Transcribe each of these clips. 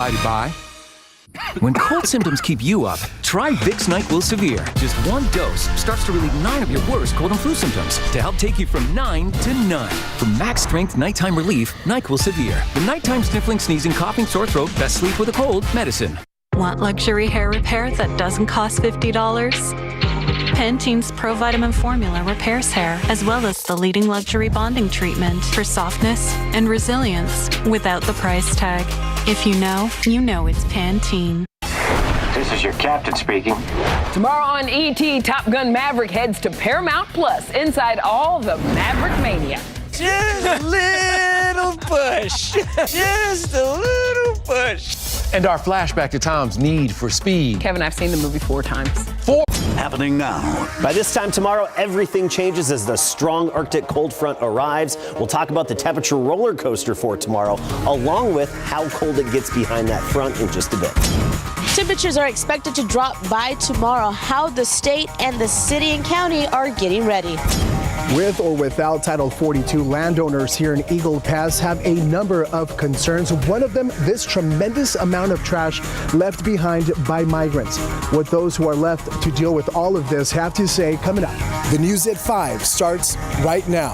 Bye. When cold symptoms keep you up, try Vicks NyQuil Severe. Just one dose starts to relieve 9 of your worst cold and flu symptoms to help take you from 9 to 9. For max strength nighttime relief, NyQuil Severe. The nighttime sniffling, sneezing, coughing, sore throat, best sleep with a cold medicine. Want luxury hair repair that doesn't cost $50? Pantene's Pro Vitamin Formula repairs hair, as well as the leading luxury bonding treatment for softness and resilience without the price tag. If you know it's Pantene. This is your captain speaking. Tomorrow on ET, Top Gun Maverick heads to Paramount Plus inside all the Maverick Mania. Just a little push. Just a little push. And our flashback to Tom's need for speed. Kevin, I've seen the movie 4 times. Happening now. By this time tomorrow, everything changes as the strong Arctic cold front arrives. We'll talk about the temperature roller coaster for tomorrow, along with how cold it gets behind that front in just a bit. Temperatures are expected to drop by tomorrow. How the state and the city and county are getting ready. With or without Title 42, landowners here in Eagle Pass have a number of concerns. One of them, this tremendous amount of trash left behind by migrants. What those who are left to deal with all of this have to say coming up. The News at 5 starts right now.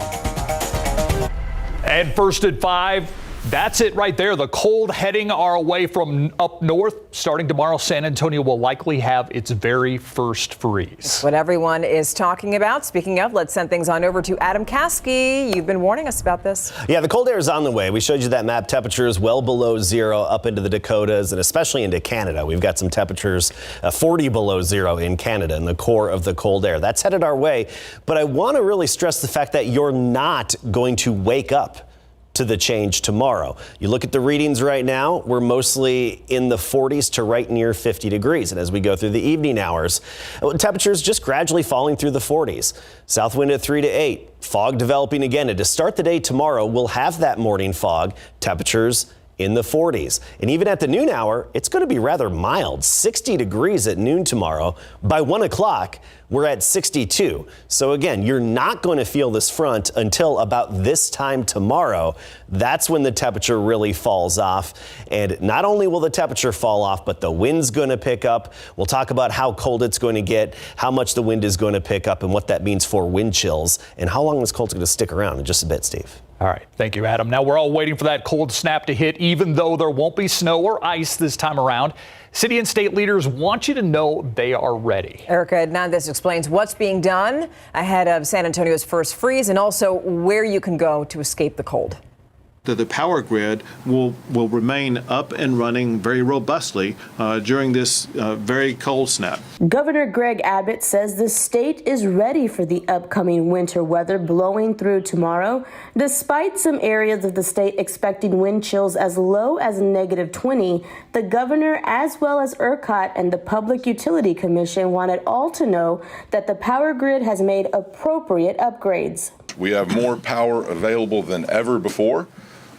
And first at 5. That's it right there. The cold heading our way from up north. Starting tomorrow, San Antonio will likely have its very first freeze. That's what everyone is talking about. Speaking of, let's send things on over to Adam Caskey. You've been warning us about this. Yeah, the cold air is on the way. We showed you that map. Temperatures well below zero up into the Dakotas and especially into Canada. We've got some temperatures 40 below zero in Canada in the core of the cold air. That's headed our way. But I want to really stress the fact that you're not going to wake up to the change tomorrow. You look at the readings right now, we're mostly in the 40s to right near 50 degrees. And as we go through the evening hours, temperatures just gradually falling through the 40s. South wind at 3 to 8, fog developing again. And to start the day tomorrow, we'll have that morning fog, temperatures in the 40s. And even at the noon hour, it's going to be rather mild, 60 degrees at noon tomorrow. By 1 o'clock, we're at 62. So again, you're not going to feel this front until about this time tomorrow. That's when the temperature really falls off. And not only will the temperature fall off, but the wind's going to pick up. We'll talk about how cold it's going to get, how much the wind is going to pick up, and what that means for wind chills, and how long this cold's going to stick around in just a bit, Steve. All right. Thank you, Adam. Now we're all waiting for that cold snap to hit, even though there won't be snow or ice this time around. City and state leaders want you to know they are ready. Erica Hernandez explains what's being done ahead of San Antonio's first freeze and also where you can go to escape the cold. The power grid will remain up and running very robustly during this very cold snap. Governor Greg Abbott says the state is ready for the upcoming winter weather blowing through tomorrow, despite some areas of the state expecting wind chills as low as -20. The governor, as well as ERCOT and the Public Utility Commission, wanted all to know that the power grid has made appropriate upgrades. We have more power available than ever before.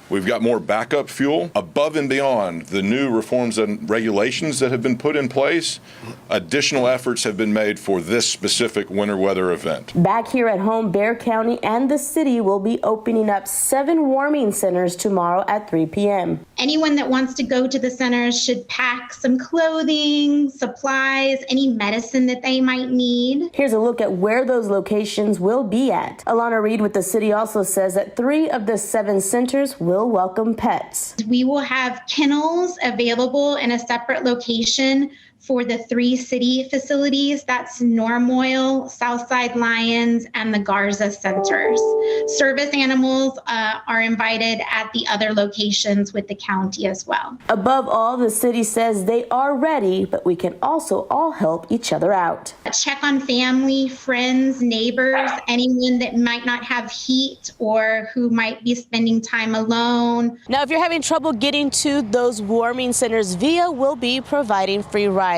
We've got more backup fuel above and beyond the new reforms and regulations that have been put in place. Additional efforts have been made for this specific winter weather event. Back here at home, Bexar County and the city will be opening up 7 warming centers tomorrow at 3 p.m. Anyone that wants to go to the centers should pack some clothing, supplies, any medicine that they might need. Here's a look at where those locations will be at. Alana Reed with the city also says that 3 of the 7 centers will welcome pets. We will have kennels available in a separate location for the 3 city facilities. That's Normoil, Southside Lions, and the Garza centers. Service animals are invited at the other locations with the county as well. Above all, the city says they are ready, but we can also all help each other out. Check on family, friends, neighbors, anyone that might not have heat or who might be spending time alone. Now, if you're having trouble getting to those warming centers, VIA will be providing free rides.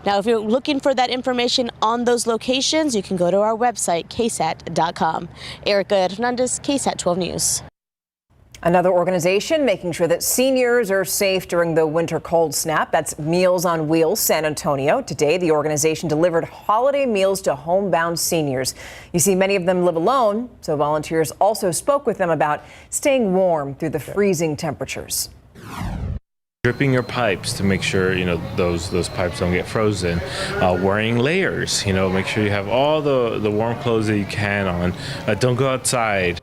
Now, if you're looking for that information on those locations, you can go to our website, KSAT.com. Erica Hernandez, KSAT 12 News. Another organization making sure that seniors are safe during the winter cold snap. That's Meals on Wheels San Antonio. Today, the organization delivered holiday meals to homebound seniors. You see, many of them live alone, so volunteers also spoke with them about staying warm through the freezing temperatures. Dripping your pipes to make sure, those pipes don't get frozen. Wearing layers, make sure you have all the warm clothes that you can on. Don't go outside.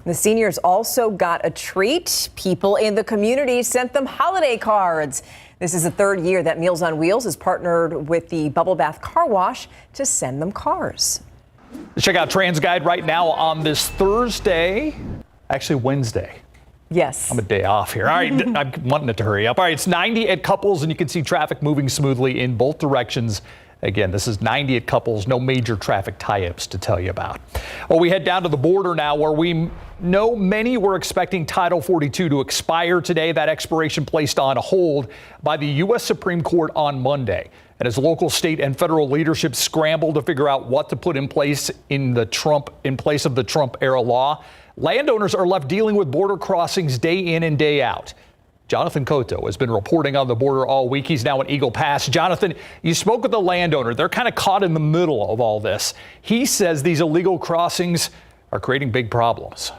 The seniors also got a treat. People in the community sent them holiday cards. This is the third year that Meals on Wheels has partnered with the Bubble Bath Car Wash to send them cars. Check out TransGuide right now on this Thursday, actually Wednesday. Yes. I'm a day off here. All right, I'm wanting it to hurry up. All right, it's 90 at Couples, and you can see traffic moving smoothly in both directions. Again, this is 90 at Couples, no major traffic tie-ups to tell you about. Well, we head down to the border now, where we know many were expecting Title 42 to expire today. That expiration placed on hold by the U.S. Supreme Court on Monday. And as local, state, and federal leadership scramble to figure out what to put in place in place of the Trump-era law, landowners are left dealing with border crossings day in and day out. Jonathan Cotto has been reporting on the border all week. He's now in Eagle Pass. Jonathan, you spoke with the landowner. They're kind of caught in the middle of all this. He says these illegal crossings are creating big problems.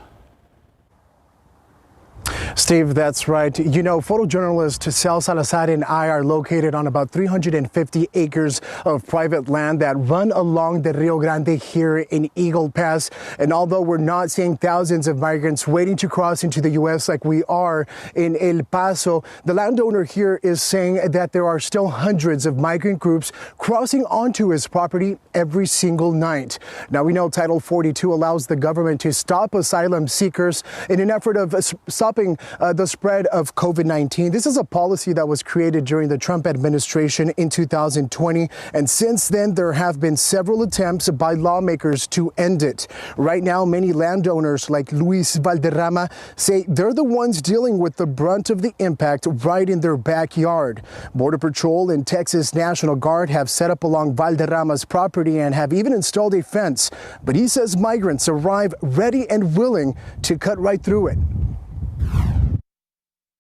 Steve, that's right. Photojournalist Sal Salazar and I are located on about 350 acres of private land that run along the Rio Grande here in Eagle Pass. And although we're not seeing thousands of migrants waiting to cross into the U.S. like we are in El Paso, the landowner here is saying that there are still hundreds of migrant groups crossing onto his property every single night. Now, we know Title 42 allows the government to stop asylum seekers in an effort of stopping the spread of COVID-19. This is a policy that was created during the Trump administration in 2020. And since then, there have been several attempts by lawmakers to end it. Right now, many landowners like Luis Valderrama say they're the ones dealing with the brunt of the impact right in their backyard. Border Patrol and Texas National Guard have set up along Valderrama's property and have even installed a fence. But he says migrants arrive ready and willing to cut right through it.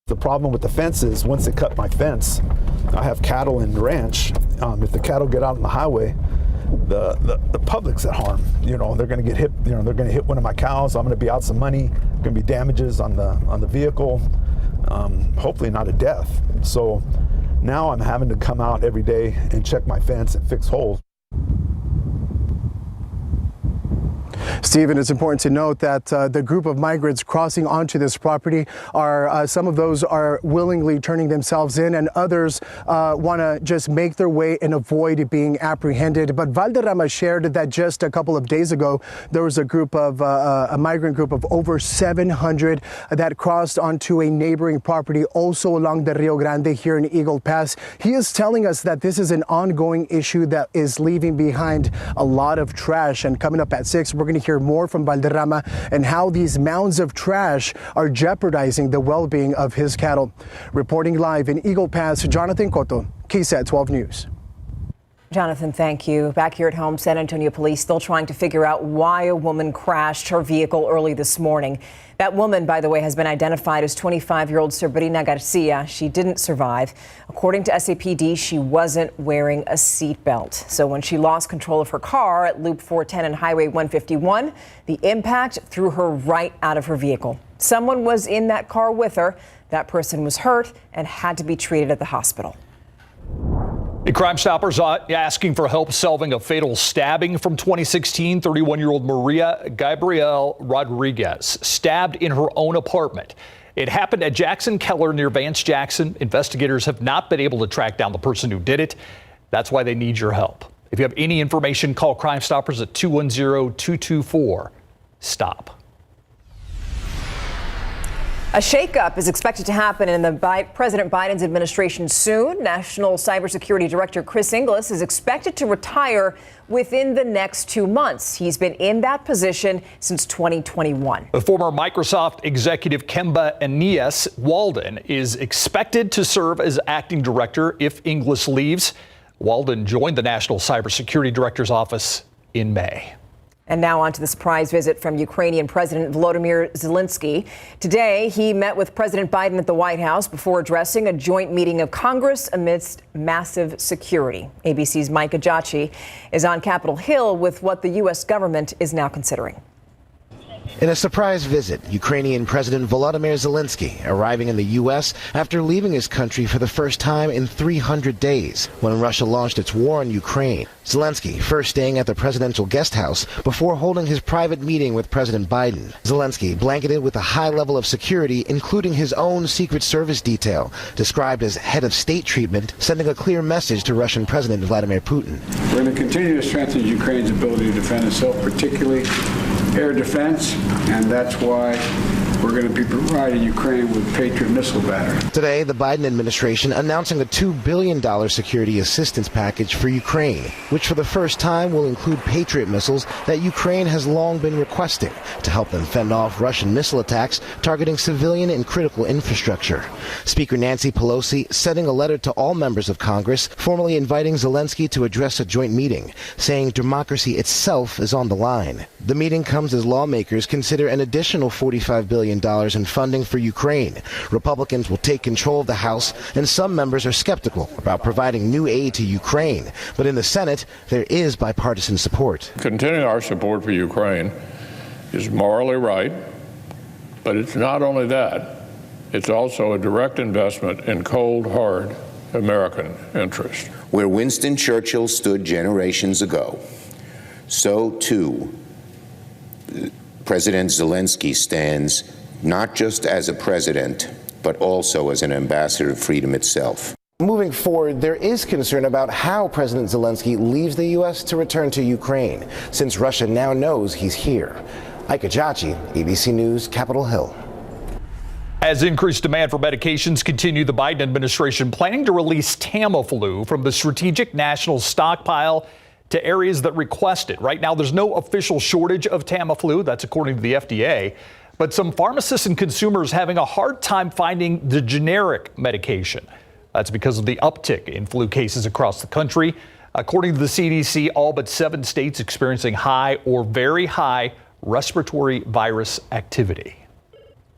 The problem with the fence is once they cut my fence, I have cattle in the ranch. If the cattle get out on the highway, the public's at harm. They're going to get hit. They're going to hit one of my cows. I'm going to be out some money. Going to be damages on the vehicle. Hopefully not a death. So now I'm having to come out every day and check my fence and fix holes. Stephen, it's important to note that the group of migrants crossing onto this property are, some of those are willingly turning themselves in, and others want to just make their way and avoid being apprehended. But Valderrama shared that just a couple of days ago, there was a group of, a migrant group of over 700 that crossed onto a neighboring property also along the Rio Grande here in Eagle Pass. He is telling us that this is an ongoing issue that is leaving behind a lot of trash. And coming up at 6, we're going to hear more from Valderrama and how these mounds of trash are jeopardizing the well-being of his cattle. Reporting live in Eagle Pass, Jonathan Cotto, KSAT 12 News. Jonathan, thank you. Back here at home, San Antonio police still trying to figure out why a woman crashed her vehicle early this morning. That woman, by the way, has been identified as 25-year-old Sabrina Garcia. She didn't survive. According to SAPD, she wasn't wearing a seatbelt. So when she lost control of her car at Loop 410 and Highway 151, the impact threw her right out of her vehicle. Someone was in that car with her. That person was hurt and had to be treated at the hospital. Crime Stoppers asking for help solving a fatal stabbing from 2016. 31-year-old Maria Gabrielle Rodriguez stabbed in her own apartment. It happened at Jackson Keller near Vance Jackson. Investigators have not been able to track down the person who did it. That's why they need your help. If you have any information, call Crime Stoppers at 210-224-STOP. A shakeup is expected to happen in President Biden's administration soon. National Cybersecurity Director Chris Inglis is expected to retire within the next 2 months. He's been in that position since 2021. The former Microsoft executive Kemba Aeneas Walden is expected to serve as acting director if Inglis leaves. Walden joined the National Cybersecurity Director's office in May. And now on to the surprise visit from Ukrainian President Volodymyr Zelensky. Today, he met with President Biden at the White House before addressing a joint meeting of Congress amidst massive security. ABC's Mike Ajachi is on Capitol Hill with what the U.S. government is now considering. In a surprise visit, Ukrainian President Volodymyr Zelensky arriving in the U.S. after leaving his country for the first time in 300 days when Russia launched its war on Ukraine. Zelensky first staying at the presidential guest house before holding his private meeting with President Biden. Zelensky blanketed with a high level of security, including his own Secret Service detail, described as head of state treatment, sending a clear message to Russian President Vladimir Putin. We're going to continue to strengthen Ukraine's ability to defend itself, particularly air defense, and that's why we're going to be providing Ukraine with Patriot missile battery. Today, the Biden administration announcing a $2 billion security assistance package for Ukraine, which for the first time will include Patriot missiles that Ukraine has long been requesting to help them fend off Russian missile attacks targeting civilian and critical infrastructure. Speaker Nancy Pelosi sending a letter to all members of Congress, formally inviting Zelensky to address a joint meeting, saying democracy itself is on the line. The meeting comes as lawmakers consider an additional $45 billion in funding for Ukraine. Republicans will take control of the House, and some members are skeptical about providing new aid to Ukraine. But in the Senate, there is bipartisan support. Continuing our support for Ukraine is morally right, but it's not only that. It's also a direct investment in cold, hard American interest. Where Winston Churchill stood generations ago, so too President Zelensky stands not just as a president, but also as an ambassador of freedom itself. Moving forward, there is concern about how President Zelensky leaves the U.S. to return to Ukraine, since Russia now knows he's here. Ike Ajachi, ABC News, Capitol Hill. As increased demand for medications continue, the Biden administration planning to release Tamiflu from the strategic national stockpile to areas that request it. Right now, there's no official shortage of Tamiflu. That's according to the FDA. But some pharmacists and consumers having a hard time finding the generic medication. That's because of the uptick in flu cases across the country. According to the CDC, all but 7 states experiencing high or very high respiratory virus activity.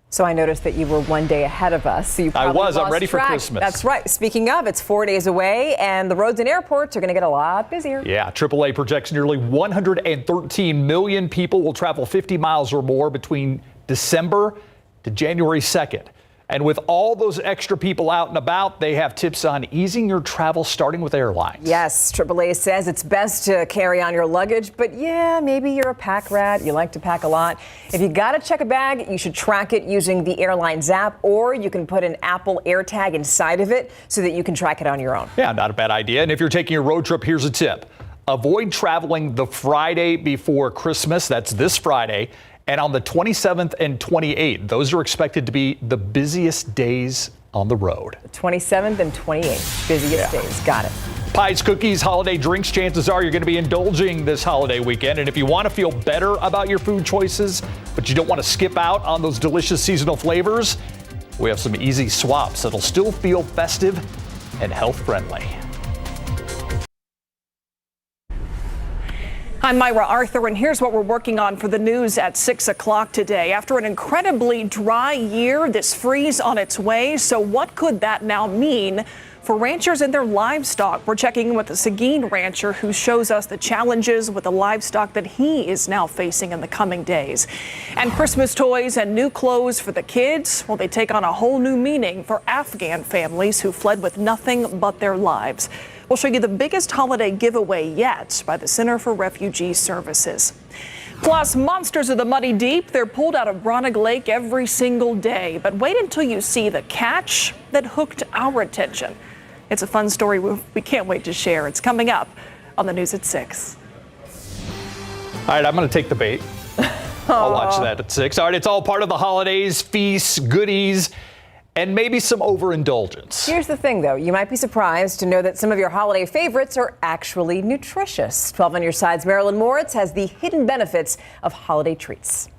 So I noticed that you were one day ahead of us. So you probably I was. I'm lost ready track. for Christmas. That's right. Speaking of, it's 4 days away, and the roads and airports are going to get a lot busier. Yeah, AAA projects nearly 113 million people will travel 50 miles or more between December to January 2nd. And with all those extra people out and about, they have tips on easing your travel, starting with airlines. Yes, AAA says it's best to carry on your luggage, but yeah, maybe you're a pack rat. You like to pack a lot. If you got to check a bag, you should track it using the airline's app, or you can put an Apple AirTag inside of it so that you can track it on your own. Yeah, not a bad idea. And if you're taking a road trip, here's a tip. Avoid traveling the Friday before Christmas. That's this Friday. And on the 27th and 28th, those are expected to be the busiest days on the road. The 27th and 28th, busiest days. Got it. Pies, cookies, holiday drinks, chances are you're going to be indulging this holiday weekend. And if you want to feel better about your food choices, but you don't want to skip out on those delicious seasonal flavors, we have some easy swaps that'll still feel festive and health friendly. I'm Myra Arthur, and here's what we're working on for the news at 6 o'clock today. After an incredibly dry year, this freeze on its way. So what could that now mean for ranchers and their livestock? We're checking in with a Seguin rancher who shows us the challenges with the livestock that he is now facing in the coming days. And Christmas toys and new clothes for the kids, well, they take on a whole new meaning for Afghan families who fled with nothing but their lives. We'll show you the biggest holiday giveaway yet by the Center for Refugee Services. Plus, monsters of the muddy deep, they're pulled out of Browning Lake every single day. But wait until you see the catch that hooked our attention. It's a fun story we can't wait to share. It's coming up on the news at 6. All right, I'm going to take the bait. I'll watch that at 6. All right, it's all part of the holidays, feasts, goodies, and maybe some overindulgence. Here's the thing, though. You might be surprised to know that some of your holiday favorites are actually nutritious. 12 on your side's Marilyn Moritz has the hidden benefits of holiday treats.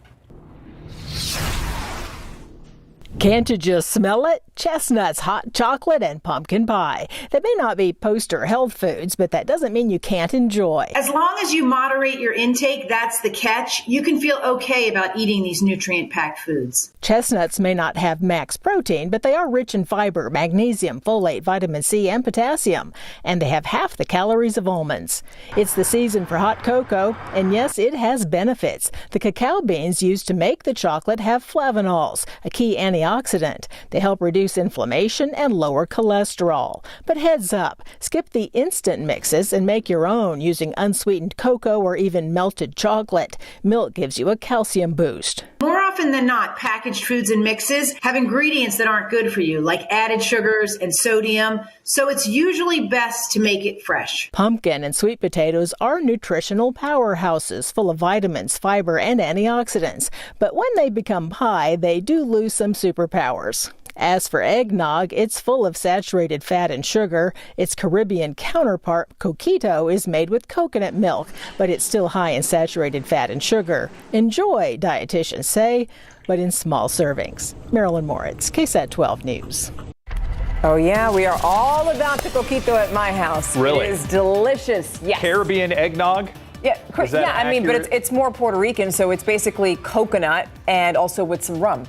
Can't you just smell it? Chestnuts, hot chocolate, and pumpkin pie. They may not be poster health foods, but that doesn't mean you can't enjoy. As long as you moderate your intake, that's the catch. You can feel okay about eating these nutrient-packed foods. Chestnuts may not have max protein, but they are rich in fiber, magnesium, folate, vitamin C, and potassium. And they have half the calories of almonds. It's the season for hot cocoa, and yes, it has benefits. The cacao beans used to make the chocolate have flavonols, a key antioxidant. They help reduce inflammation and lower cholesterol. But heads up, skip the instant mixes and make your own using unsweetened cocoa or even melted chocolate. Milk gives you a calcium boost. More often than not, packaged foods and mixes have ingredients that aren't good for you, like added sugars and sodium, so it's usually best to make it fresh. Pumpkin and sweet potatoes are nutritional powerhouses full of vitamins, fiber, and antioxidants. But when they become pie, they do lose some superpowers. As for eggnog, it's full of saturated fat and sugar. Its Caribbean counterpart, coquito, is made with coconut milk, but it's still high in saturated fat and sugar. Enjoy, dietitians say, but in small servings. Marilyn Moritz, KSAT 12 News. Oh, yeah, we are all about the coquito at my house. Really? It is delicious. Yes. Caribbean eggnog? Yeah, I mean, but it's more Puerto Rican, so it's basically coconut and also with some rum.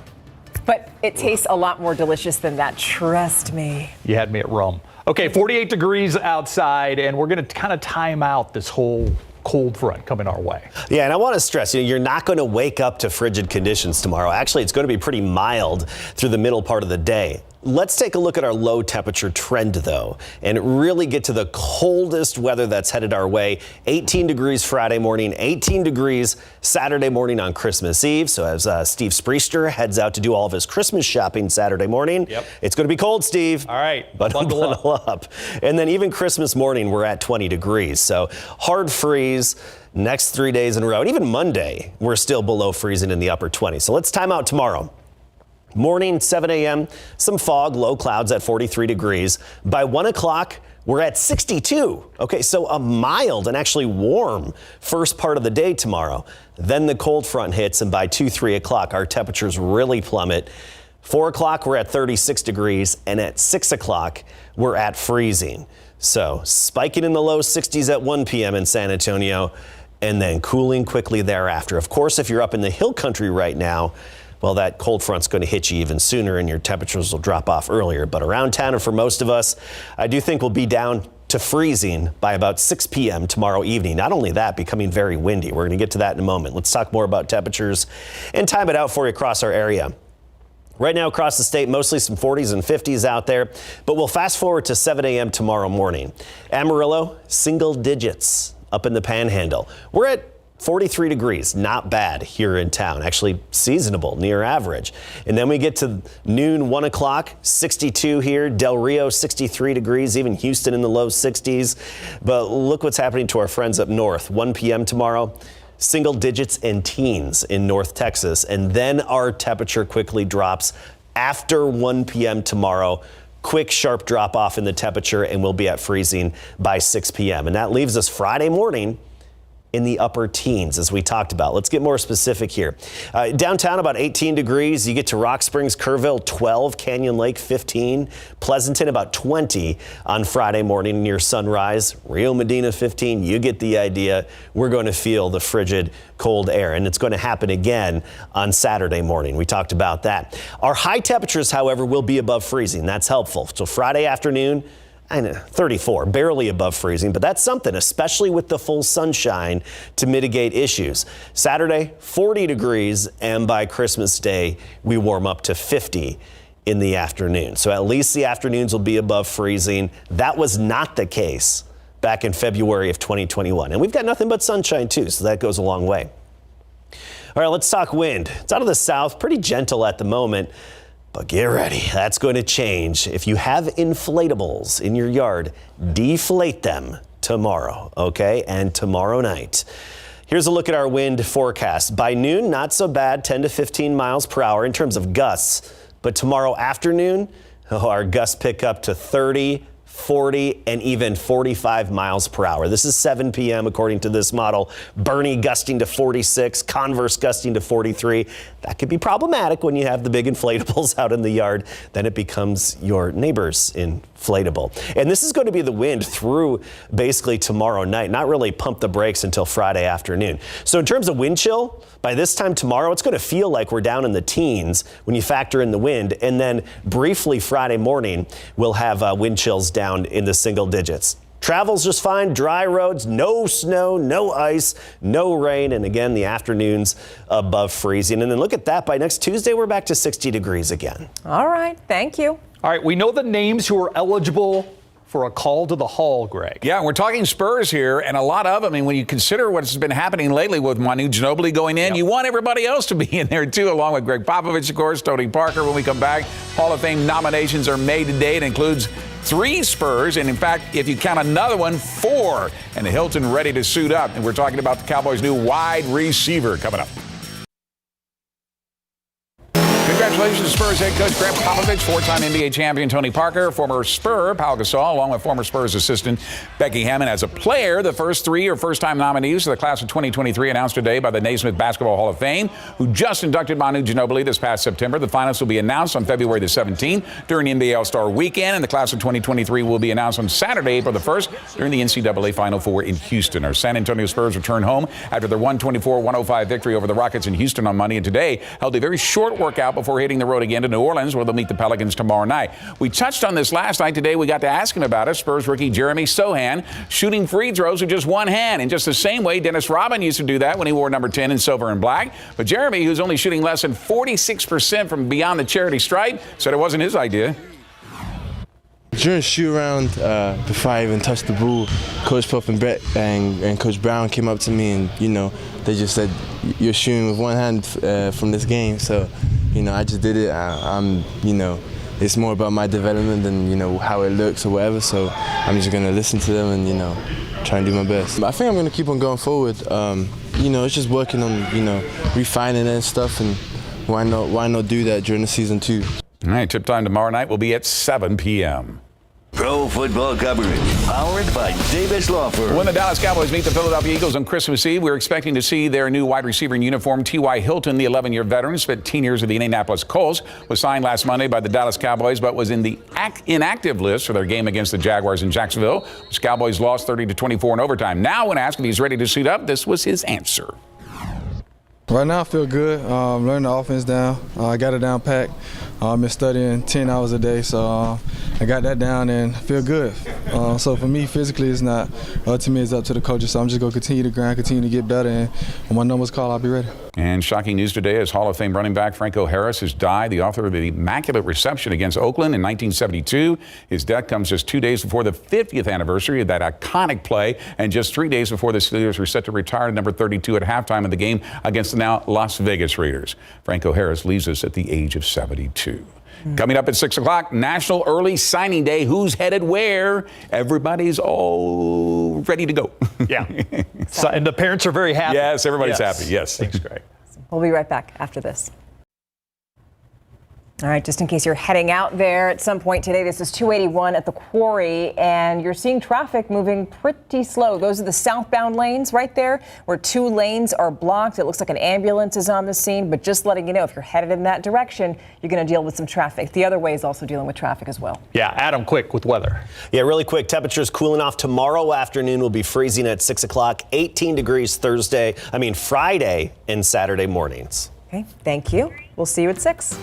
But it tastes a lot more delicious than that, trust me. You had me at rum. Okay, 48 degrees outside, and we're going to kind of time out this whole cold front coming our way. Yeah, and I want to stress, you're not going to wake up to frigid conditions tomorrow. Actually, it's going to be pretty mild through the middle part of the day. Let's take a look at our low temperature trend, though, and really get to the coldest weather that's headed our way. 18 degrees Friday morning, 18 degrees Saturday morning on Christmas Eve. So as Steve Spriester heads out to do all of his Christmas shopping Saturday morning, It's going to be cold, Steve. All right, but bundle up. And then even Christmas morning, we're at 20 degrees. So hard freeze next 3 days in a row. And even Monday, we're still below freezing in the upper 20s. So let's time out tomorrow. Morning, 7 a.m., some fog, low clouds at 43 degrees. By 1 o'clock, we're at 62. Okay, so a mild and actually warm first part of the day tomorrow. Then the cold front hits, and by 2, 3 o'clock, our temperatures really plummet. 4 o'clock, we're at 36 degrees, and at 6 o'clock, we're at freezing. So spiking in the low 60s at 1 p.m. in San Antonio, and then cooling quickly thereafter. Of course, if you're up in the hill country right now, well, that cold front's going to hit you even sooner and your temperatures will drop off earlier. But around town and for most of us, I do think we'll be down to freezing by about 6 p.m. tomorrow evening. Not only that, becoming very windy. We're going to get to that in a moment. Let's talk more about temperatures and time it out for you across our area. Right now across the state, mostly some 40s and 50s out there, but we'll fast forward to 7 a.m. tomorrow morning. Amarillo, single digits up in the Panhandle. We're at 43 degrees, not bad here in town, actually seasonable, near average. And then we get to noon, 1 o'clock, 62 here, Del Rio, 63 degrees, even Houston in the low 60s. But look what's happening to our friends up north. 1 p.m. tomorrow, single digits and teens in North Texas. And then our temperature quickly drops after 1 p.m. tomorrow. Quick, sharp drop off in the temperature, and we'll be at freezing by 6 p.m. And that leaves us Friday morning in the upper teens, as we talked about. Let's get more specific here. Downtown, about 18 degrees. You get to Rock Springs, Kerrville, 12, Canyon Lake, 15, Pleasanton, about 20 on Friday morning near sunrise. Rio Medina, 15. You get the idea. We're going to feel the frigid, cold air, and it's going to happen again on Saturday morning. We talked about that. Our high temperatures, however, will be above freezing. That's helpful. So Friday afternoon, 34, barely above freezing, but that's something, especially with the full sunshine to mitigate issues. Saturday, 40 degrees, and by Christmas Day, we warm up to 50 in the afternoon. So at least the afternoons will be above freezing. That was not the case back in February of 2021. And we've got nothing but sunshine too, so that goes a long way. All right, let's talk wind. It's out of the south, pretty gentle at the moment. But get ready, that's going to change. If you have inflatables in your yard, deflate them tomorrow, okay? And tomorrow night. Here's a look at our wind forecast. By noon, not so bad, 10 to 15 miles per hour in terms of gusts. But tomorrow afternoon, our gusts pick up to 30, 40, and even 45 miles per hour. This is 7 p.m. according to this model. Bernie gusting to 46, Converse gusting to 43. That could be problematic when you have the big inflatables out in the yard. Then it becomes your neighbor's inflatable. And this is going to be the wind through basically tomorrow night. Not really pump the brakes until Friday afternoon. So in terms of wind chill, by this time tomorrow, it's going to feel like we're down in the teens when you factor in the wind. And then briefly Friday morning, we'll have wind chills down in the single digits. Travel's just fine, dry roads, no snow, no ice, no rain, and again, the afternoons above freezing. And then look at that, by next Tuesday, we're back to 60 degrees again. All right, thank you. All right, we know the names who are eligible for a call to the Hall, Greg. Yeah, we're talking Spurs here, and a lot of them. I mean, when you consider what's been happening lately with Manu Ginobili going in, you want everybody else to be in there too, along with Greg Popovich, of course, Tony Parker. When we come back, Hall of Fame nominations are made today. It includes 3 Spurs, and in fact, if you count another one, 4. And Hilton ready to suit up. And we're talking about the Cowboys' new wide receiver coming up. Congratulations, Spurs head coach Greg Popovich, 4-time NBA champion Tony Parker, former Spur Pau Gasol, along with former Spurs assistant Becky Hammond. As a player, the first 3 are first-time nominees to the class of 2023 announced today by the Naismith Basketball Hall of Fame, who just inducted Manu Ginobili this past September. The finalists will be announced on February the 17th during NBA All-Star Weekend, and the class of 2023 will be announced on Saturday, April the 1st during the NCAA Final Four in Houston. Our San Antonio Spurs return home after their 124-105 victory over the Rockets in Houston on Monday, and today held a very short workout before hitting the road again to New Orleans, where they'll meet the Pelicans tomorrow night. We touched on this last night. Today we got to ask him about it. Spurs rookie Jeremy Sohan shooting free throws with just one hand, in just the same way Dennis Rodman used to do that when he wore number 10 in silver and black. But Jeremy, who's only shooting less than 46% from beyond the charity stripe, said it wasn't his idea. During shoot around, before I even touched the ball, Coach Pop and Brett and Coach Brown came up to me and, they just said, you're shooting with one hand from this game. So, I just did it. It's more about my development than, how it looks or whatever. So I'm just going to listen to them and, try and do my best. I think I'm going to keep on going forward. It's just working on, refining it and stuff. And why not do that during the season too? All right, tip time tomorrow night will be at 7 p.m. Pro football coverage, powered by Davis Law Firm. When the Dallas Cowboys meet the Philadelphia Eagles on Christmas Eve, we're expecting to see their new wide receiver in uniform, T.Y. Hilton, the 11-year veteran, spent 10 years with the Indianapolis Colts, was signed last Monday by the Dallas Cowboys, but was in the inactive list for their game against the Jaguars in Jacksonville, which Cowboys lost 30-24 in overtime. Now, when asked if he's ready to suit up, this was his answer. Right now I feel good. Learning the offense down. I got it down packed. I've been studying 10 hours a day, so I got that down and feel good. So for me, physically, it's not up to me, it's up to the coaches. So I'm just going to continue to grind, continue to get better, and when my numbers call, I'll be ready. And shocking news today as Hall of Fame running back Franco Harris has died, the author of the Immaculate Reception against Oakland in 1972. His death comes just 2 days before the 50th anniversary of that iconic play, and just 3 days before the Steelers were set to retire at number 32 at halftime of the game against the now Las Vegas Raiders. Franco Harris leaves us at the age of 72. Coming up at 6 o'clock, National Early Signing Day. Who's headed where? Everybody's all ready to go. Yeah. And the parents are very happy. Yes, everybody's happy. Yes. Thanks, Greg. We'll be right back after this. All right, just in case you're heading out there at some point today, this is 281 at the Quarry, and you're seeing traffic moving pretty slow. Those are the southbound lanes right there, where 2 lanes are blocked. It looks like an ambulance is on the scene, but just letting you know, if you're headed in that direction, you're going to deal with some traffic. The other way is also dealing with traffic as well. Yeah, Adam, quick with weather. Yeah, really quick. Temperatures cooling off tomorrow afternoon. Will be freezing at 6 o'clock, 18 degrees Friday and Saturday mornings. Okay, thank you. We'll see you at 6.